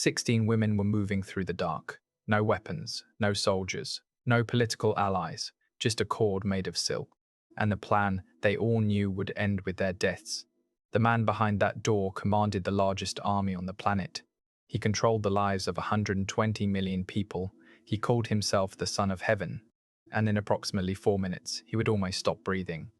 16 women were moving through the dark. No weapons, no soldiers, no political allies, just a cord made of silk. And the plan they all knew would end with their deaths. The man behind that door commanded the largest army on the planet. He controlled the lives of 120 million people. He called himself the Son of Heaven. And in approximately 4 minutes, he would almost stop breathing.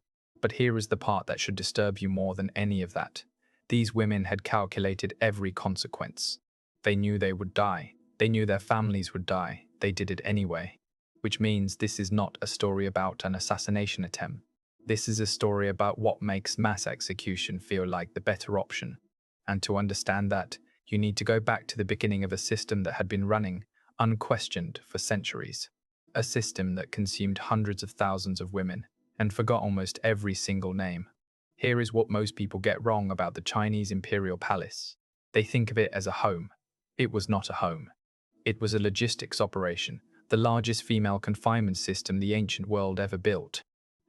But here is the part that should disturb you more than any of that. These women had calculated every consequence. They knew they would die. They knew their families would die. They did it anyway. Which means this is not a story about an assassination attempt. This is a story about what makes mass execution feel like the better option. And to understand that, you need to go back to the beginning of a system that had been running, unquestioned, for centuries. A system that consumed hundreds of thousands of women and forgot almost every single name. Here is what most people get wrong about the Chinese imperial palace. They think of it as a home. It was not a home. It was a logistics operation, the largest female confinement system the ancient world ever built.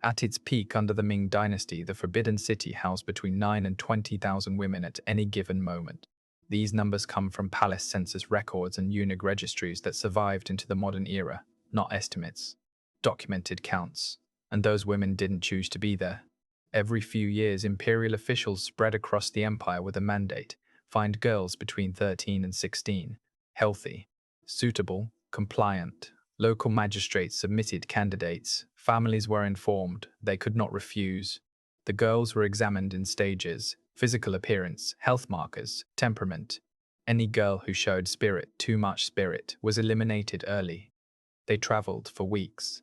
At its peak under the Ming dynasty, the Forbidden City housed between 9 and 20,000 women at any given moment. These numbers come from palace census records and eunuch registries that survived into the modern era, not estimates. Documented counts. And those women didn't choose to be there. Every few years, imperial officials spread across the empire with a mandate: find girls between 13 and 16, healthy, suitable, compliant. Local magistrates submitted candidates. Families were informed. They could not refuse. The girls were examined in stages: physical appearance, health markers, temperament. Any girl who showed spirit, too much spirit, was eliminated early. They traveled for weeks.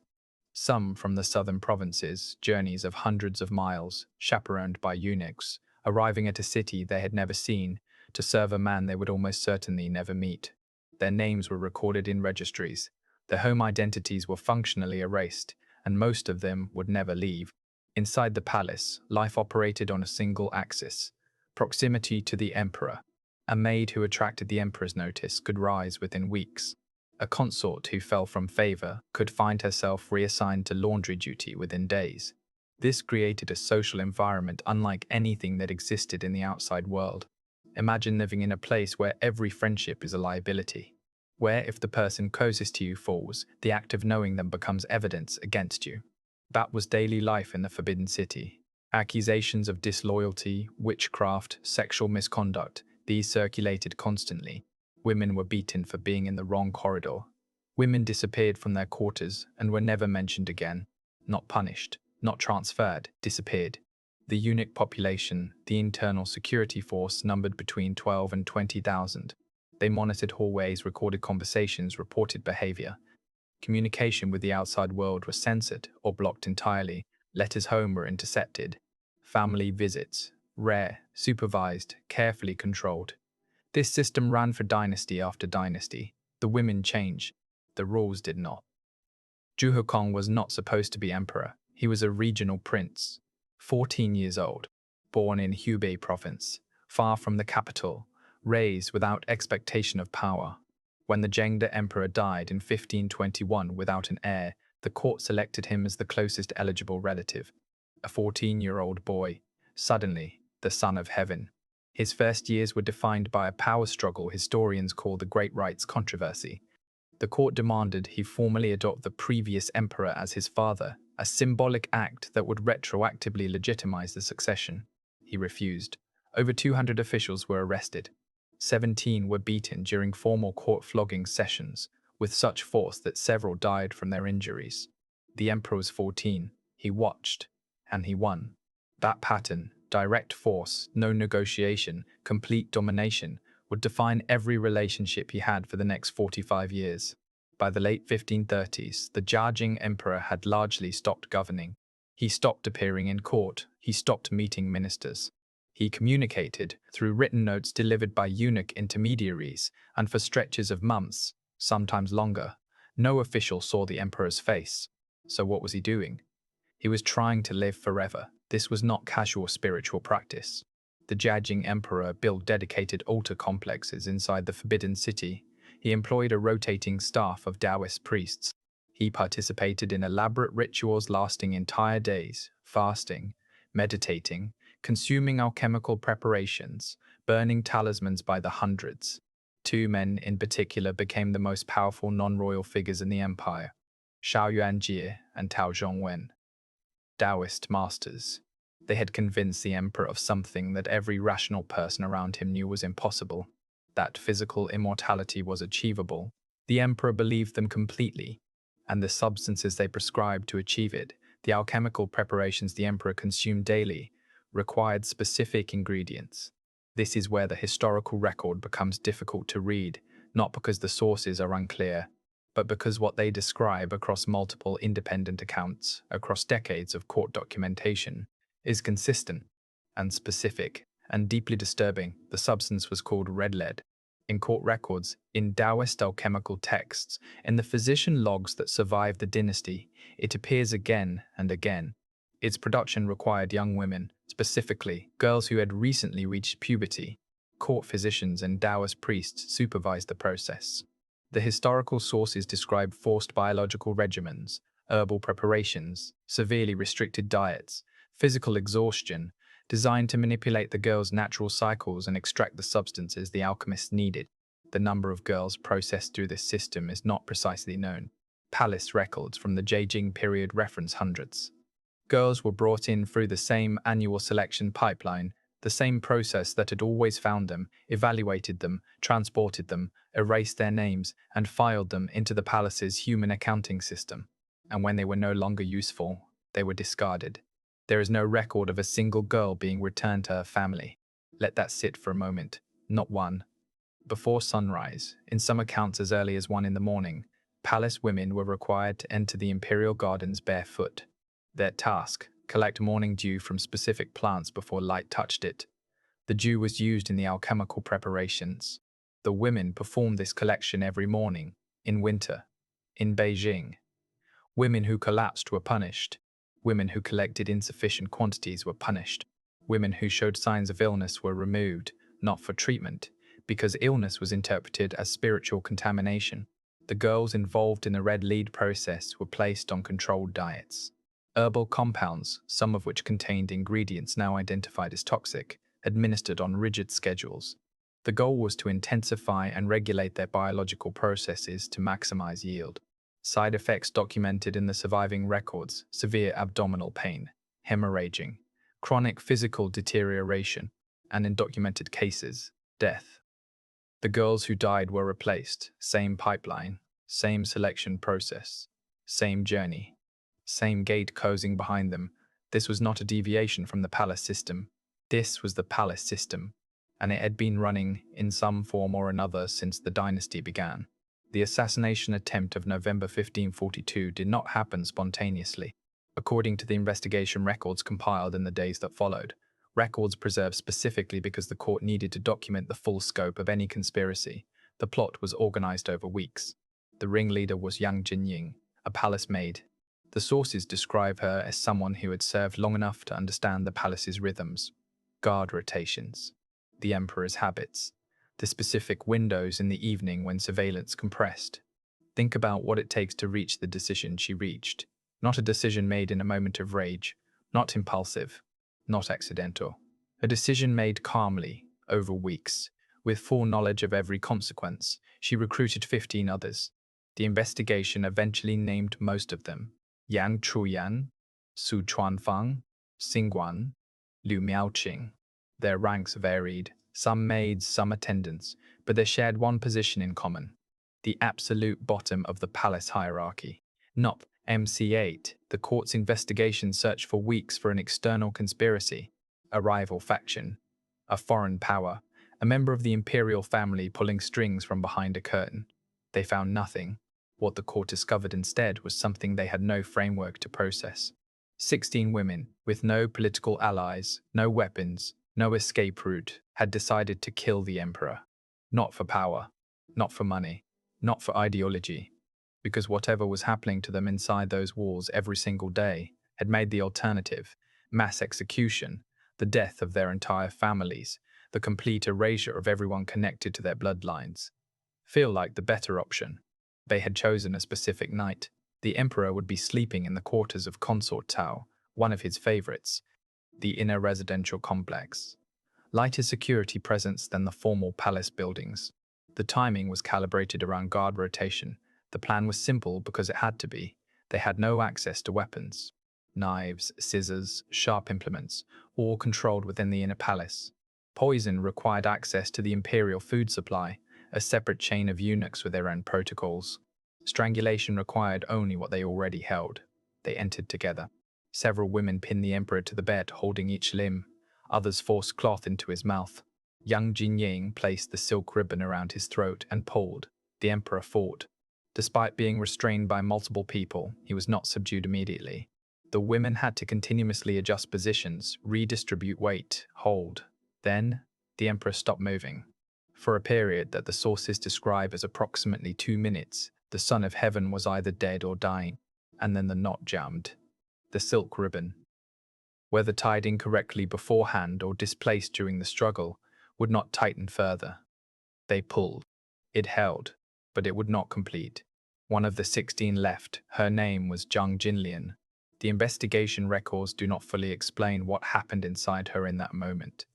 Some from the southern provinces, journeys of hundreds of miles, chaperoned by eunuchs, arriving at a city they had never seen, to serve a man they would almost certainly never meet. Their names were recorded in registries. Their home identities were functionally erased, and most of them would never leave. Inside the palace, life operated on a single axis: proximity to the emperor. A maid who attracted the emperor's notice could rise within weeks. A consort who fell from favor could find herself reassigned to laundry duty within days. This created a social environment unlike anything that existed in the outside world. Imagine living in a place where every friendship is a liability, where if the person closest to you falls, the act of knowing them becomes evidence against you. That was daily life in the Forbidden City. Accusations of disloyalty, witchcraft, sexual misconduct, these circulated constantly. Women were beaten for being in the wrong corridor. Women disappeared from their quarters and were never mentioned again. Not punished, not transferred, disappeared. The eunuch population, the internal security force, numbered between 12 and 20,000. They monitored hallways, recorded conversations, reported behavior. Communication with the outside world was censored or blocked entirely. Letters home were intercepted. Family visits, rare, supervised, carefully controlled. This system ran for dynasty after dynasty. The women changed. The rules did not. Zhu Hekong was not supposed to be emperor. He was a regional prince, 14 years old, born in Hubei province, far from the capital, raised without expectation of power. When the Zhengde emperor died in 1521 without an heir, the court selected him as the closest eligible relative. A 14-year-old boy, suddenly the son of heaven. His first years were defined by a power struggle historians call the Great Rights Controversy. The court demanded he formally adopt the previous emperor as his father, a symbolic act that would retroactively legitimize the succession. He refused. Over 200 officials were arrested. 17 were beaten during formal court flogging sessions, with such force that several died from their injuries. The emperor was 14. He watched, and he won. That pattern, direct force, no negotiation, complete domination, would define every relationship he had for the next 45 years. By the late 1530s, the Jiajing Emperor had largely stopped governing. He stopped appearing in court. He stopped meeting ministers. He communicated through written notes delivered by eunuch intermediaries, and for stretches of months, sometimes longer, no official saw the emperor's face. So what was he doing? He was trying to live forever. This was not casual spiritual practice. The Jiajing Emperor built dedicated altar complexes inside the Forbidden City. He employed a rotating staff of Taoist priests. He participated in elaborate rituals lasting entire days, fasting, meditating, consuming alchemical preparations, burning talismans by the hundreds. Two men in particular became the most powerful non-royal figures in the empire, Xiao Yuanjie and Tao Zhongwen, Taoist masters. They had convinced the emperor of something that every rational person around him knew was impossible, that physical immortality was achievable. The emperor believed them completely, and the substances they prescribed to achieve it, the alchemical preparations the emperor consumed daily, required specific ingredients. This is where the historical record becomes difficult to read, not because the sources are unclear, but because what they describe across multiple independent accounts, across decades of court documentation, is consistent and specific and deeply disturbing. The substance was called red lead. In court records, in Taoist alchemical texts, in the physician logs that survive the dynasty, it appears again and again. Its production required young women, specifically girls who had recently reached puberty. Court physicians and Taoist priests supervised the process. The historical sources describe forced biological regimens, herbal preparations, severely restricted diets, physical exhaustion, designed to manipulate the girls' natural cycles and extract the substances the alchemists needed. The number of girls processed through this system is not precisely known. Palace records from the Jiajing period reference hundreds. Girls were brought in through the same annual selection pipeline, the same process that had always found them, evaluated them, transported them, erased their names, and filed them into the palace's human accounting system. And when they were no longer useful, they were discarded. There is no record of a single girl being returned to her family. Let that sit for a moment. Not one. Before sunrise, in some accounts as early as 1 in the morning, palace women were required to enter the imperial gardens barefoot. Their task: collect morning dew from specific plants before light touched it. The dew was used in the alchemical preparations. The women performed this collection every morning, in winter, in Beijing. Women who collapsed were punished. Women who collected insufficient quantities were punished. Women who showed signs of illness were removed, not for treatment, because illness was interpreted as spiritual contamination. The girls involved in the red lead process were placed on controlled diets. Herbal compounds, some of which contained ingredients now identified as toxic, administered on rigid schedules. The goal was to intensify and regulate their biological processes to maximize yield. Side effects documented in the surviving records: severe abdominal pain, hemorrhaging, chronic physical deterioration, and in documented cases, death. The girls who died were replaced, same pipeline, same selection process, same journey. Same gate closing behind them. This was not a deviation from the palace system. This was the palace system, and it had been running in some form or another since the dynasty began. The assassination attempt of November 1542 did not happen spontaneously. According to the investigation records compiled in the days that followed, records preserved specifically because the court needed to document the full scope of any conspiracy, the plot was organized over weeks. The ringleader was Yang Jinying, a palace maid. The sources describe her as someone who had served long enough to understand the palace's rhythms, guard rotations, the emperor's habits, the specific windows in the evening when surveillance compressed. Think about what it takes to reach the decision she reached. Not a decision made in a moment of rage, not impulsive, not accidental. A decision made calmly, over weeks, with full knowledge of every consequence. She recruited 15 others. The investigation eventually named most of them: Yang Chuyan, Su Chuanfang, Xingguan, Liu Miaoqing. Their ranks varied, some maids, some attendants, but they shared one position in common: the absolute bottom of the palace hierarchy. Not MC8, the court's investigation searched for weeks for an external conspiracy, a rival faction, a foreign power, a member of the imperial family pulling strings from behind a curtain. They found nothing. What the court discovered instead was something they had no framework to process. 16 women, with no political allies, no weapons, no escape route, had decided to kill the emperor. Not for power, not for money, not for ideology, because whatever was happening to them inside those walls every single day had made the alternative, mass execution, the death of their entire families, the complete erasure of everyone connected to their bloodlines, feel like the better option. They had chosen a specific night. The emperor would be sleeping in the quarters of Consort Tao, one of his favorites, the inner residential complex. Lighter security presence than the formal palace buildings. The timing was calibrated around guard rotation. The plan was simple because it had to be. They had no access to weapons. Knives, scissors, sharp implements, all controlled within the inner palace. Poison required access to the imperial food supply, a separate chain of eunuchs with their own protocols. Strangulation required only what they already held. They entered together. Several women pinned the emperor to the bed, holding each limb. Others forced cloth into his mouth. Young Jiajing placed the silk ribbon around his throat and pulled. The emperor fought. Despite being restrained by multiple people, he was not subdued immediately. The women had to continuously adjust positions, redistribute weight, hold. Then, the emperor stopped moving. For a period that the sources describe as approximately 2 minutes, the Son of Heaven was either dead or dying, and then the knot jammed. The silk ribbon, whether tied incorrectly beforehand or displaced during the struggle, would not tighten further. They pulled. It held, but it would not complete. One of the 16 left. Her name was Zhang Jinlian. The investigation records do not fully explain what happened inside her in that moment.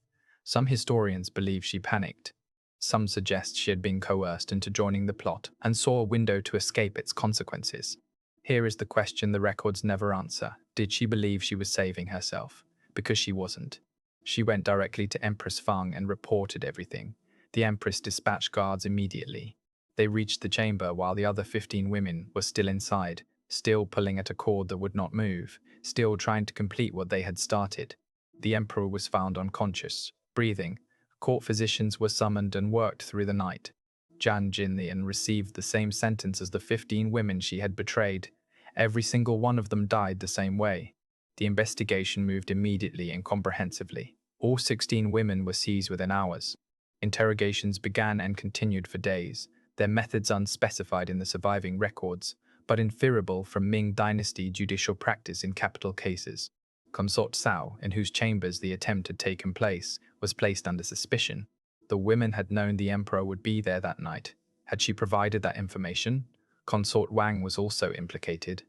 Some historians believe she panicked. Some suggest she had been coerced into joining the plot and saw a window to escape its consequences. Here is the question the records never answer. Did she believe she was saving herself? Because she wasn't. She went directly to Empress Fang and reported everything. The Empress dispatched guards immediately. They reached the chamber while the other 15 women were still inside, still pulling at a cord that would not move, still trying to complete what they had started. The Emperor was found unconscious, breathing. Court physicians were summoned and worked through the night. Zhang Jinlian received the same sentence as the 15 women she had betrayed. Every single one of them died the same way. The investigation moved immediately and comprehensively. All 16 women were seized within hours. Interrogations began and continued for days, their methods unspecified in the surviving records, but inferable from Ming dynasty judicial practice in capital cases. Consort Cao, in whose chambers the attempt had taken place, was placed under suspicion. The women had known the emperor would be there that night. Had she provided that information? Consort Wang was also implicated.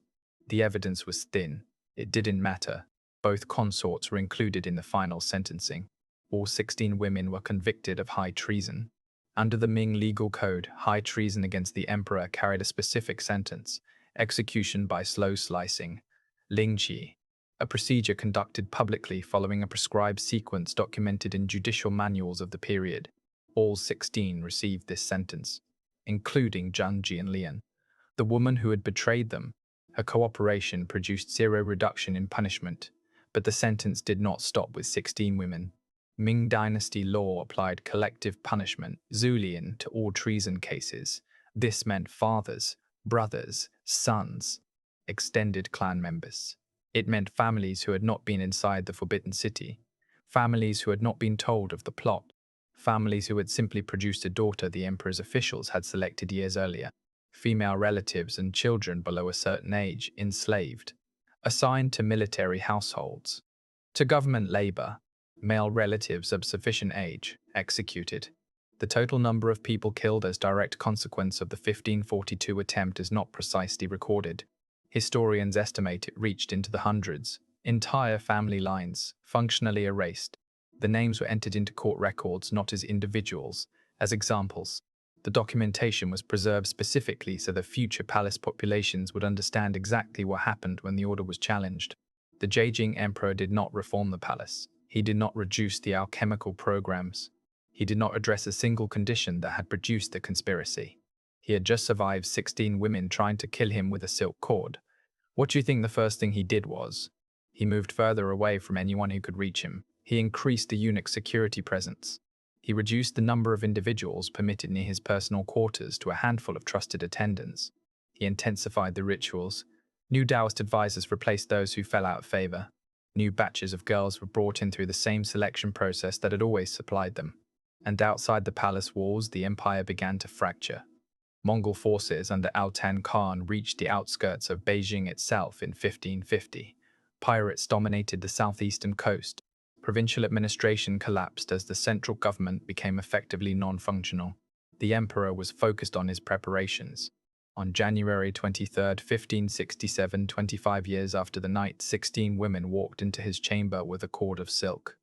The evidence was thin. It didn't matter. Both consorts were included in the final sentencing. All 16 women were convicted of high treason. Under the Ming legal code, high treason against the emperor carried a specific sentence: execution by slow slicing, lingqi, a procedure conducted publicly following a prescribed sequence documented in judicial manuals of the period. All 16 received this sentence, including Zhang Jinlian, the woman who had betrayed them. Her cooperation produced zero reduction in punishment, but the sentence did not stop with 16 women. Ming dynasty law applied collective punishment, Zulian, to all treason cases. This meant fathers, brothers, sons, extended clan members. It meant families who had not been inside the Forbidden City, families who had not been told of the plot, families who had simply produced a daughter the emperor's officials had selected years earlier, female relatives and children below a certain age enslaved, assigned to military households, to government labor, male relatives of sufficient age, executed. The total number of people killed as direct consequence of the 1542 attempt is not precisely recorded. Historians estimate it reached into the hundreds. Entire family lines, functionally erased. The names were entered into court records not as individuals, as examples. The documentation was preserved specifically so that future palace populations would understand exactly what happened when the order was challenged. The Jiajing Emperor did not reform the palace. He did not reduce the alchemical programs. He did not address a single condition that had produced the conspiracy. He had just survived 16 women trying to kill him with a silk cord. What do you think the first thing he did was? He moved further away from anyone who could reach him. He increased the eunuch security presence. He reduced the number of individuals permitted near his personal quarters to a handful of trusted attendants. He intensified the rituals. New Taoist advisors replaced those who fell out of favor. New batches of girls were brought in through the same selection process that had always supplied them. And outside the palace walls, the empire began to fracture. Mongol forces under Altan Khan reached the outskirts of Beijing itself in 1550. Pirates dominated the southeastern coast. Provincial administration collapsed as the central government became effectively non-functional. The emperor was focused on his preparations. On January 23, 1567, 25 years after the night 16 women walked into his chamber with a cord of silk.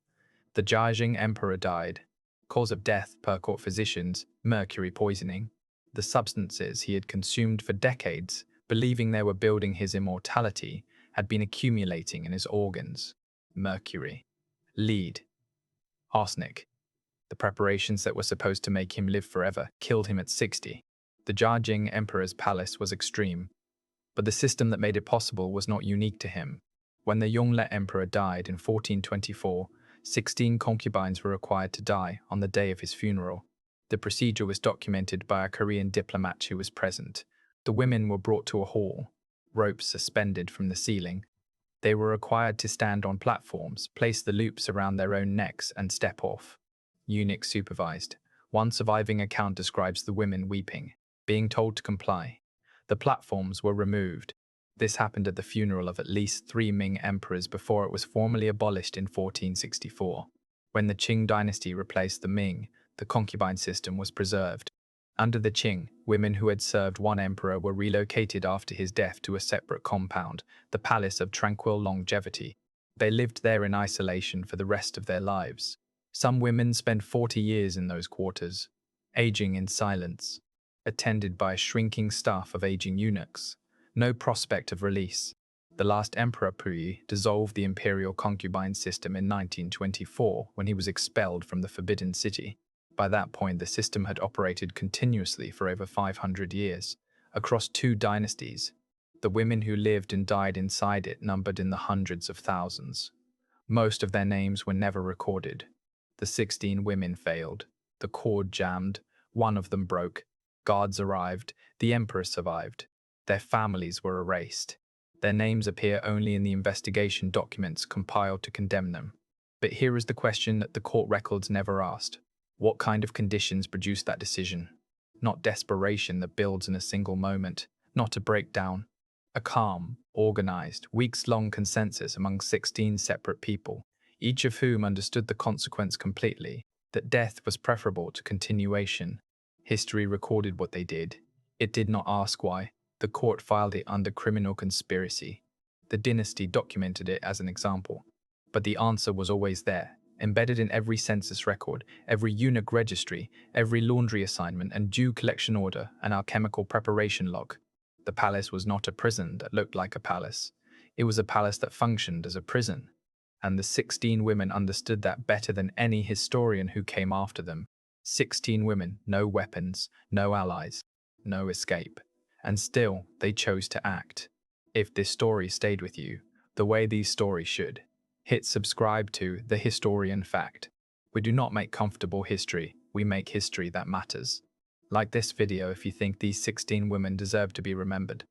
The Jiajing Emperor died. Cause of death, per court physicians, mercury poisoning. The substances he had consumed for decades, believing they were building his immortality, had been accumulating in his organs. Mercury. Lead. Arsenic. The preparations that were supposed to make him live forever killed him at 60. The Jiajing Emperor's palace was extreme, but the system that made it possible was not unique to him. When the Yongle Emperor died in 1424, 16 concubines were required to die on the day of his funeral. The procedure was documented by a Korean diplomat who was present. The women were brought to a hall, ropes suspended from the ceiling. They were required to stand on platforms, place the loops around their own necks, and step off. Eunuch supervised. One surviving account describes the women weeping, being told to comply. The platforms were removed. This happened at the funeral of at least 3 Ming emperors before it was formally abolished in 1464. When the Qing dynasty replaced the Ming, the concubine system was preserved. Under the Qing, women who had served one emperor were relocated after his death to a separate compound, the Palace of Tranquil Longevity. They lived there in isolation for the rest of their lives. Some women spent 40 years in those quarters, aging in silence, attended by a shrinking staff of aging eunuchs. No prospect of release. The last Emperor Puyi dissolved the imperial concubine system in 1924 when he was expelled from the Forbidden City. By that point, the system had operated continuously for over 500 years, across 2 dynasties. The women who lived and died inside it numbered in the hundreds of thousands. Most of their names were never recorded. The 16 women failed. The cord jammed. One of them broke. Guards arrived. The emperor survived. Their families were erased. Their names appear only in the investigation documents compiled to condemn them. But here is the question that the court records never asked. What kind of conditions produced that decision? Not desperation that builds in a single moment, not a breakdown. A calm, organized, weeks-long consensus among 16 separate people, each of whom understood the consequence completely, that death was preferable to continuation. History recorded what they did. It did not ask why. The court filed it under criminal conspiracy. The dynasty documented it as an example. But the answer was always there, embedded in every census record, every eunuch registry, every laundry assignment and due collection order and alchemical preparation log. The palace was not a prison that looked like a palace. It was a palace that functioned as a prison. And the 16 women understood that better than any historian who came after them. 16 women, no weapons, no allies, no escape. And still, they chose to act. If this story stayed with you, the way these stories should, hit subscribe to The Historian Fact. We do not make comfortable history, we make history that matters. Like this video if you think these 16 women deserve to be remembered.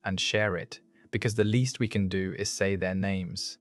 And share it, because the least we can do is say their names.